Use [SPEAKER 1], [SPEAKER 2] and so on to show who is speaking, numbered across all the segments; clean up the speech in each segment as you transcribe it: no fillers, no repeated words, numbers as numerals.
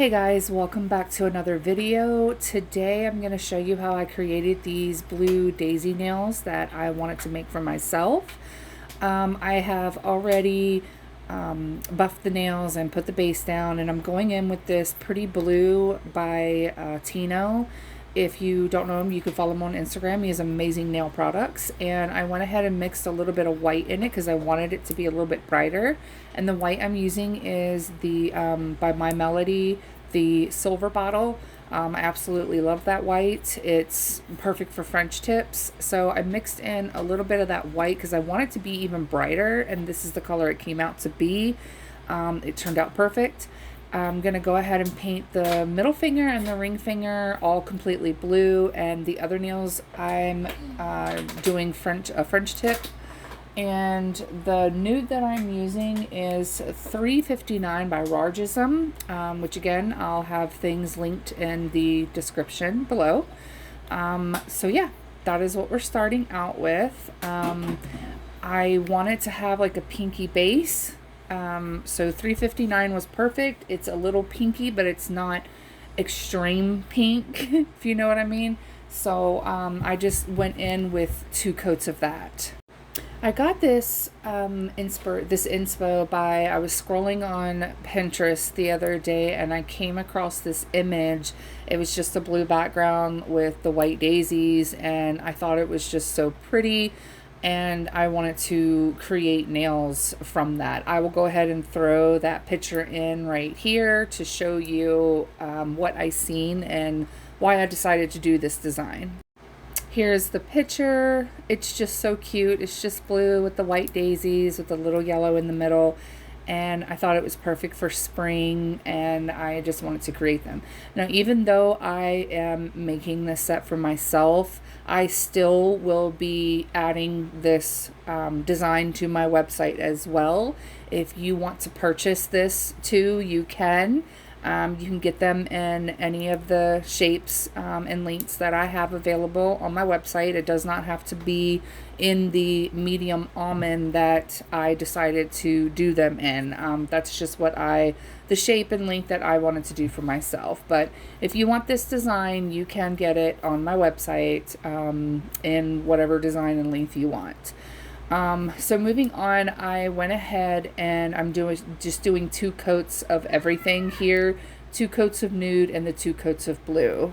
[SPEAKER 1] Hey guys, welcome back to another video. Today I'm going to show you how I created these blue daisy nails that I wanted to make for myself. I have already buffed the nails and put the base down, and I'm going in with this Pretty Blue by Tino. If you don't know him, you can follow him on Instagram. He has amazing nail products. And I went ahead and mixed a little bit of white in it because I wanted it to be a little bit brighter. And the white I'm using is the by My Melody, the silver bottle. I absolutely love that white. It's perfect for French tips. So I mixed in a little bit of that white because I want it to be even brighter. And this is the color it came out to be. It turned out perfect. I'm going to go ahead and paint the middle finger and the ring finger all completely blue, and the other nails I'm doing a French tip. And the nude that I'm using is $3.59 by Rarjsm, which again, I'll have things linked in the description below. So yeah, that is what we're starting out with. I wanted to have like a pinky base. So $3.59 was perfect. It's a little pinky, but it's not extreme pink, if you know what I mean. So I just went in with 2 coats of that. I got this inspo by, I was scrolling on Pinterest the other day and I came across this image. It was just a blue background with the white daisies, and I thought it was just so pretty. And I wanted to create nails from that. I will go ahead and throw that picture in right here to show you what I seen and why I decided to do this design. Here's the picture. It's just so cute. It's just blue with the white daisies with the little yellow in the middle. And I thought it was perfect for spring, and I just wanted to create them. Now, even though I am making this set for myself, I still will be adding this design to my website as well. If you want to purchase this too, you can. You can get them in any of the shapes and lengths that I have available on my website. It does not have to be in the medium almond that I decided to do them in. That's just the shape and length that I wanted to do for myself. But if you want this design, you can get it on my website in whatever design and length you want. So moving on, I went ahead and I'm just doing 2 coats of everything here, 2 coats of nude and the 2 coats of blue.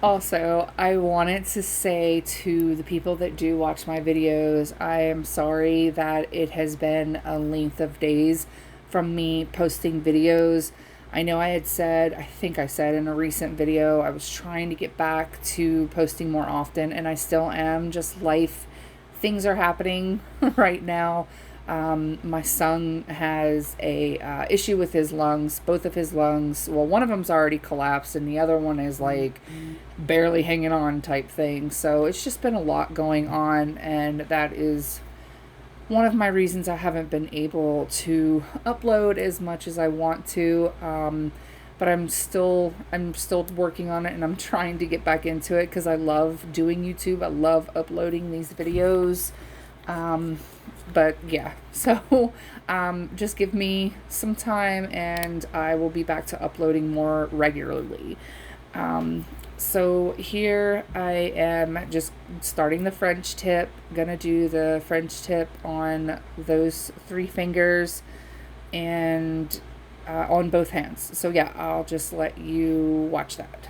[SPEAKER 1] Also, I wanted to say to the people that do watch my videos, I am sorry that it has been a length of days from me posting videos. I know I think I said in a recent video, I was trying to get back to posting more often, and I still am. Just life, things are happening right now. My son has a issue with his lungs, both of his lungs. Well, one of them's already collapsed and the other one is like barely hanging on type thing. So it's just been a lot going on, and that is one of my reasons I haven't been able to upload as much as I want to. But I'm still working on it, and I'm trying to get back into it because I love doing YouTube. I love uploading these videos. But yeah, so just give me some time and I will be back to uploading more regularly. So here I am just starting the French tip. Gonna do the French tip on those 3 fingers and on both hands. So yeah, I'll just let you watch that.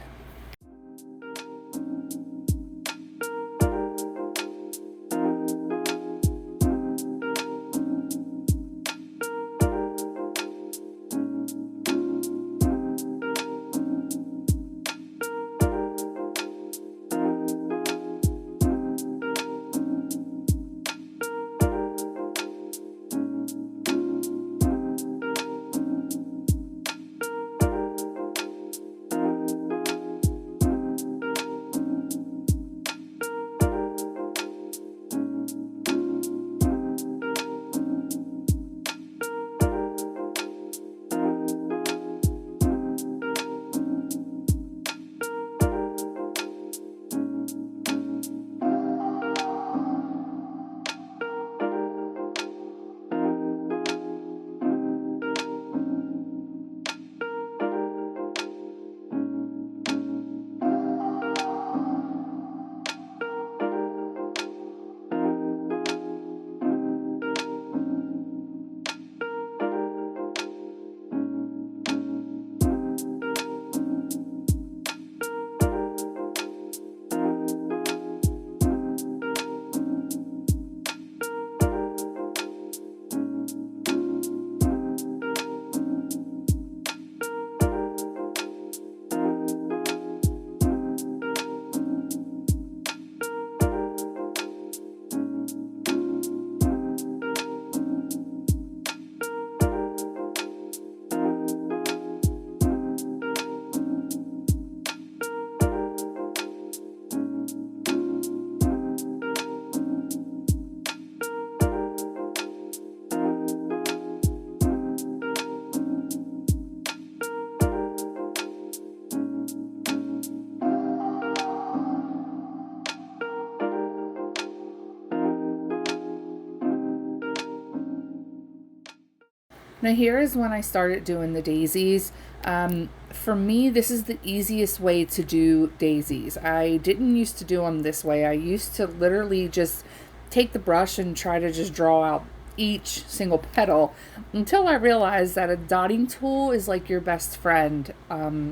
[SPEAKER 1] Now here is when I started doing the daisies. For me, this is the easiest way to do daisies. I didn't used to do them this way. I used to literally just take the brush and try to just draw out each single petal until I realized that a dotting tool is like your best friend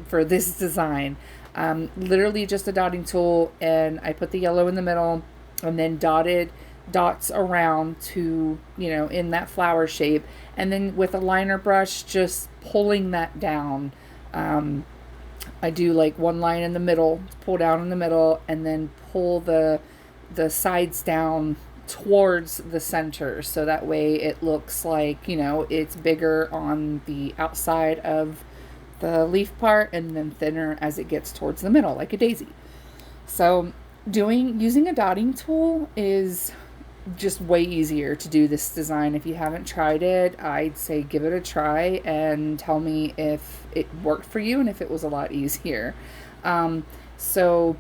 [SPEAKER 1] for this design. Literally just a dotting tool, and I put the yellow in the middle and then dotted dots around to, you know, in that flower shape, and then with a liner brush just pulling that down. I do like one line in the middle, pull down in the middle, and then pull the sides down towards the center, so that way it looks like, you know, it's bigger on the outside of the leaf part and then thinner as it gets towards the middle, like a daisy. So using a dotting tool is just way easier to do this design. If you haven't tried it, I'd say give it a try and tell me if it worked for you and if it was a lot easier. So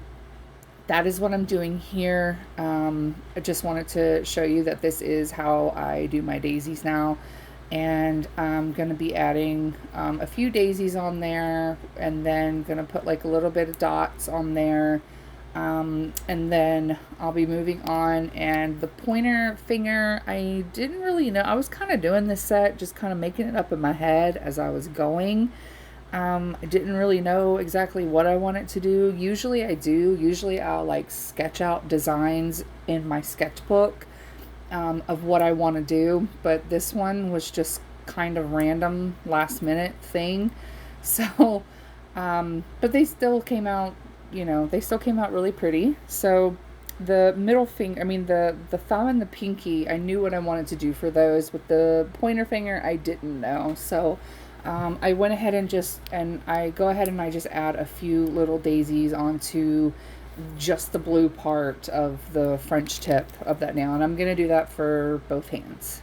[SPEAKER 1] that is what I'm doing here. I just wanted to show you that this is how I do my daisies now. And I'm going to be adding a few daisies on there, and then going to put like a little bit of dots on there. And then I'll be moving on. And the pointer finger, I didn't really know. I was kind of doing this set, just kind of making it up in my head as I was going. I didn't really know exactly what I wanted to do. Usually I do. Usually I'll like sketch out designs in my sketchbook of what I want to do. But this one was just kind of random last minute thing. So, but they still came out, you know, they still came out really pretty. So the middle finger, I mean the thumb and the pinky, I knew what I wanted to do for those. With the pointer finger, I didn't know. So I went ahead and I go ahead and I just add a few little daisies onto just the blue part of the French tip of that nail. And I'm going to do that for both hands.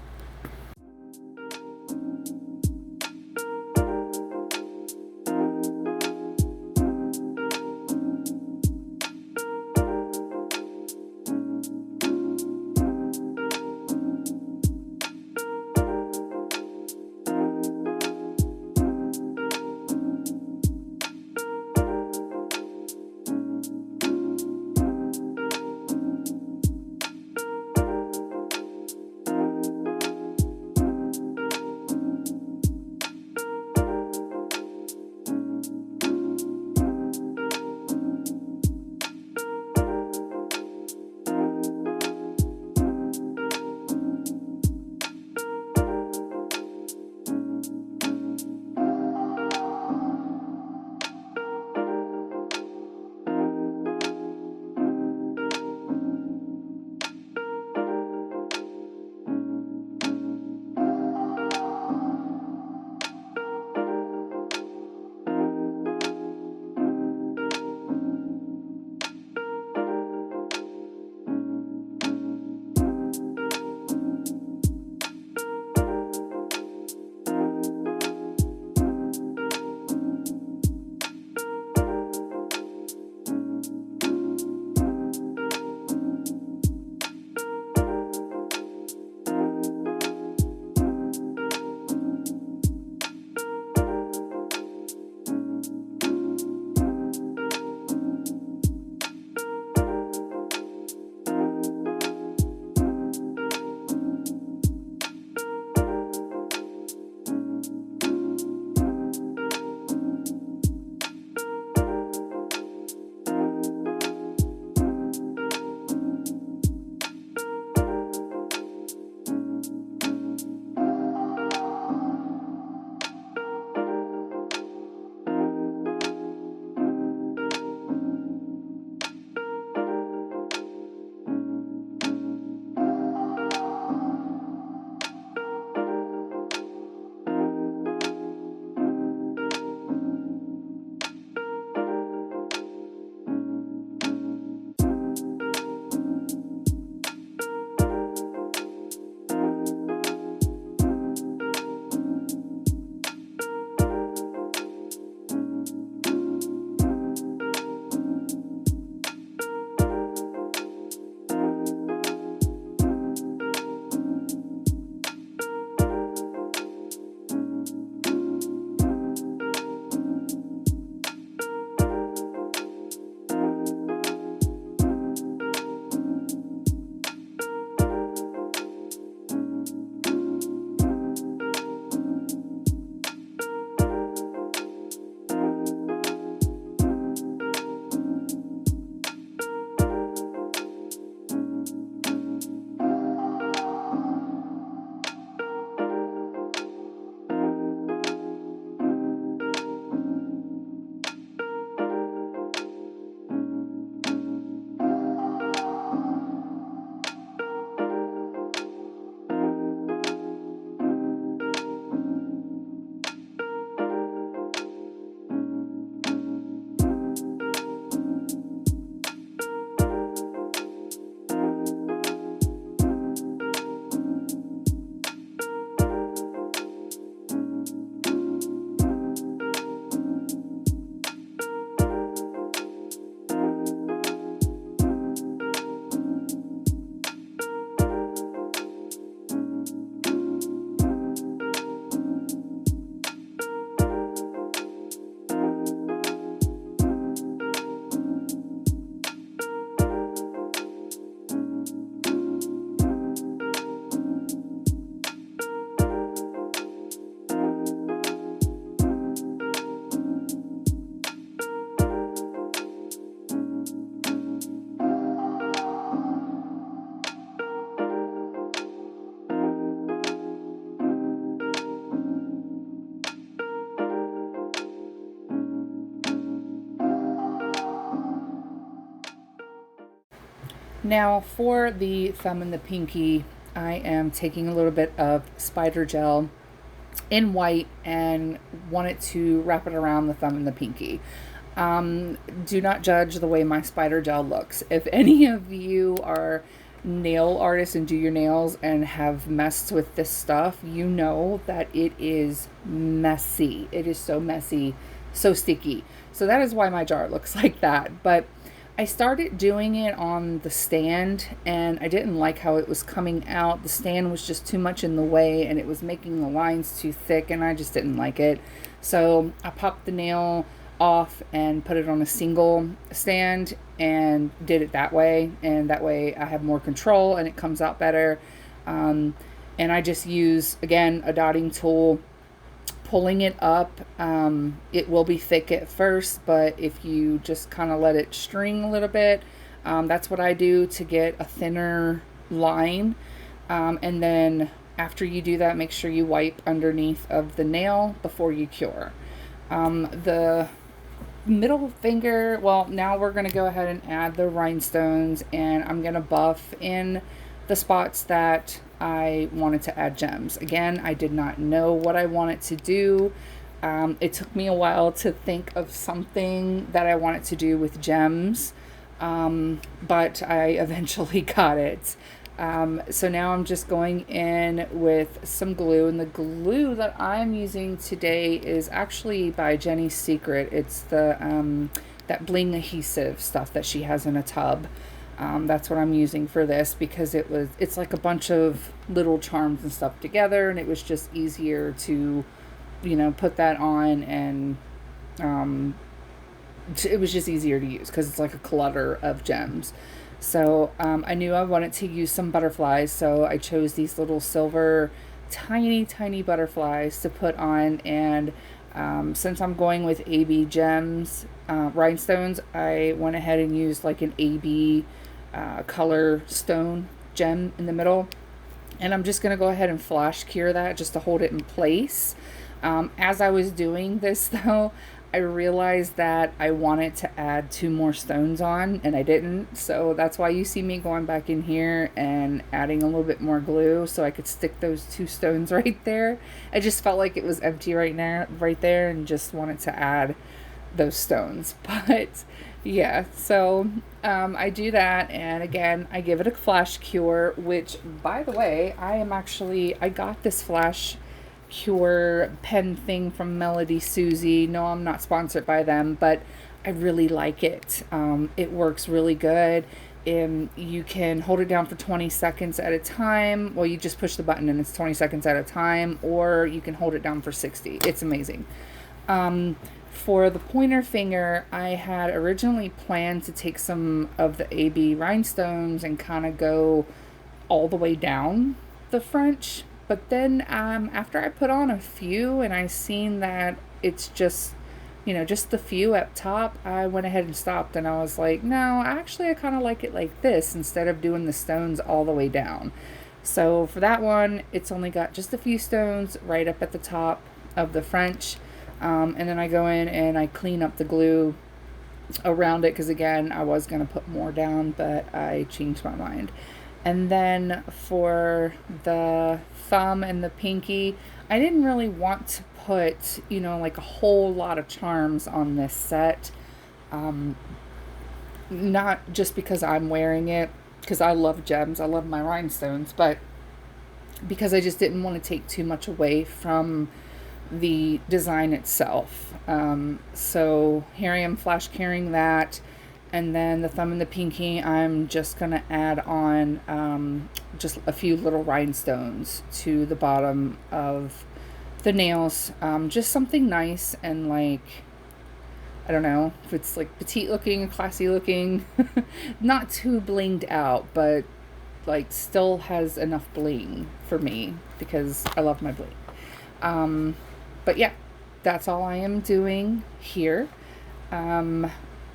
[SPEAKER 1] Now for the thumb and the pinky, I am taking a little bit of spider gel in white and wanted to wrap it around the thumb and the pinky. Do not judge the way my spider gel looks. If any of you are nail artists and do your nails and have messed with this stuff, you know that it is messy. It is so messy, so sticky. So that is why my jar looks like that. But I started doing it on the stand and I didn't like how it was coming out. The stand was just too much in the way and it was making the lines too thick and I just didn't like it. So I popped the nail off and put it on a single stand and did it that way, and that way I have more control and it comes out better. And I just use, again, a dotting tool, pulling it up. It will be thick at first, but if you just kind of let it string a little bit, that's what I do to get a thinner line. And then after you do that, make sure you wipe underneath of the nail before you cure. The middle finger, well, now we're going to go ahead and add the rhinestones, and I'm going to buff in the spots that I wanted to add gems. Again, I did not know what I wanted to do. It took me a while to think of something that I wanted to do with gems, but I eventually got it. So now I'm just going in with some glue, and the glue that I'm using today is actually by Jenny's Secret. It's the that bling adhesive stuff that she has in a tub. That's what I'm using for this because it's like a bunch of little charms and stuff together, and it was just easier to, put that on, and it was just easier to use because it's like a clutter of gems. So I knew I wanted to use some butterflies, so I chose these little silver tiny butterflies to put on. And since I'm going with AB gems, rhinestones, I went ahead and used like an AB color stone gem in the middle. And I'm just going to go ahead and flash cure that just to hold it in place. As I was doing this though, I realized that I wanted to add 2 more stones on and I didn't. So that's why you see me going back in here and adding a little bit more glue so I could stick those 2 stones right there. I just felt like it was empty right there and just wanted to add those stones. But yeah, so I do that, and again I give it a flash cure, which by the way, I got this flash cure pen thing from Melody Susie. No, I'm not sponsored by them, but I really like it. It works really good. You can hold it down for 20 seconds at a time. Well, you just push the button and it's 20 seconds at a time, or you can hold it down for 60. It's amazing. For the pointer finger, I had originally planned to take some of the AB rhinestones and kind of go all the way down the French. But then after I put on a few and I seen that it's just, just the few up top, I went ahead and stopped, and I was like, no, actually I kind of like it like this instead of doing the stones all the way down. So for that one, it's only got just a few stones right up at the top of the French. And then I go in and I clean up the glue around it because, again, I was going to put more down, but I changed my mind. And then for the thumb and the pinky, I didn't really want to put, like a whole lot of charms on this set. Not just because I'm wearing it, because I love gems, I love my rhinestones, but because I just didn't want to take too much away from the design itself. So here I am flash curing that. And then the thumb and the pinky, I'm just going to add on just a few little rhinestones to the bottom of the nails. Just something nice and like, I don't know, if it's like petite looking, classy looking, not too blinged out, but like still has enough bling for me because I love my bling. But yeah, that's all I am doing here.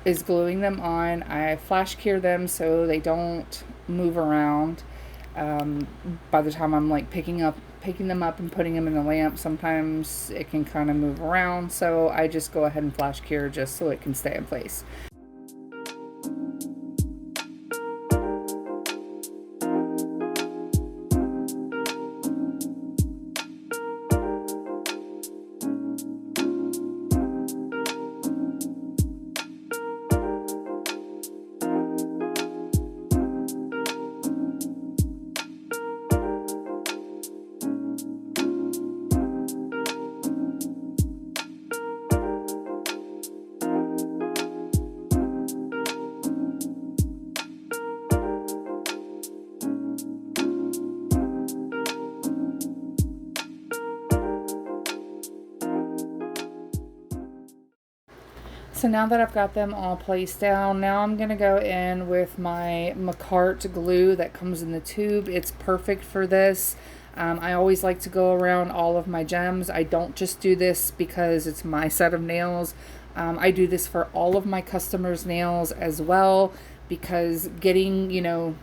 [SPEAKER 1] Is gluing them on. I flash cure them so they don't move around. By the time I'm like picking them up and putting them in the lamp, sometimes it can kind of move around. So I just go ahead and flash cure just so it can stay in place. So now that I've got them all placed down, now I'm going to go in with my Makartt glue that comes in the tube. It's perfect for this. I always like to go around all of my gems. I don't just do this because it's my set of nails. I do this for all of my customers' nails as well, because getting, you know,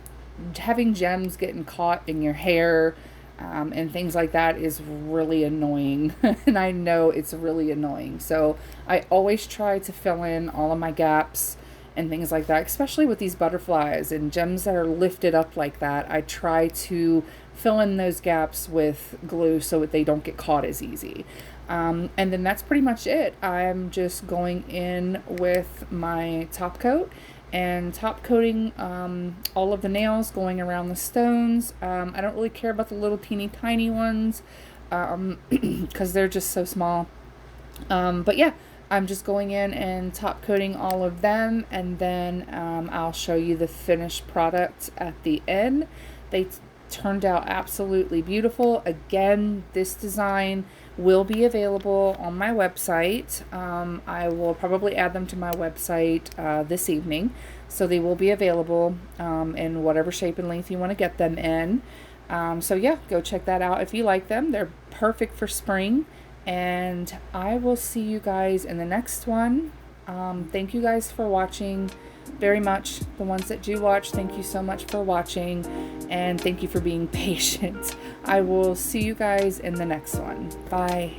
[SPEAKER 1] having gems getting caught in your hair and things like that is really annoying. And I know it's really annoying. So I always try to fill in all of my gaps and things like that, especially with these butterflies and gems that are lifted up like that. I try to fill in those gaps with glue so that they don't get caught as easy. And then that's pretty much it. I'm just going in with my top coat and top coating all of the nails, going around the stones. I don't really care about the little teeny tiny ones because they're just so small. But yeah, I'm just going in and top coating all of them, and then I'll show you the finished product at the end. They turned out absolutely beautiful. Again, this design will be available on my website. I will probably add them to my website this evening, so they will be available in whatever shape and length you want to get them in. So yeah, go check that out if you like them. They're perfect for spring, and I will see you guys in the next one. Thank you guys for watching very much. The ones that do watch, thank you so much for watching, and thank you for being patient. I will see you guys in the next one. Bye.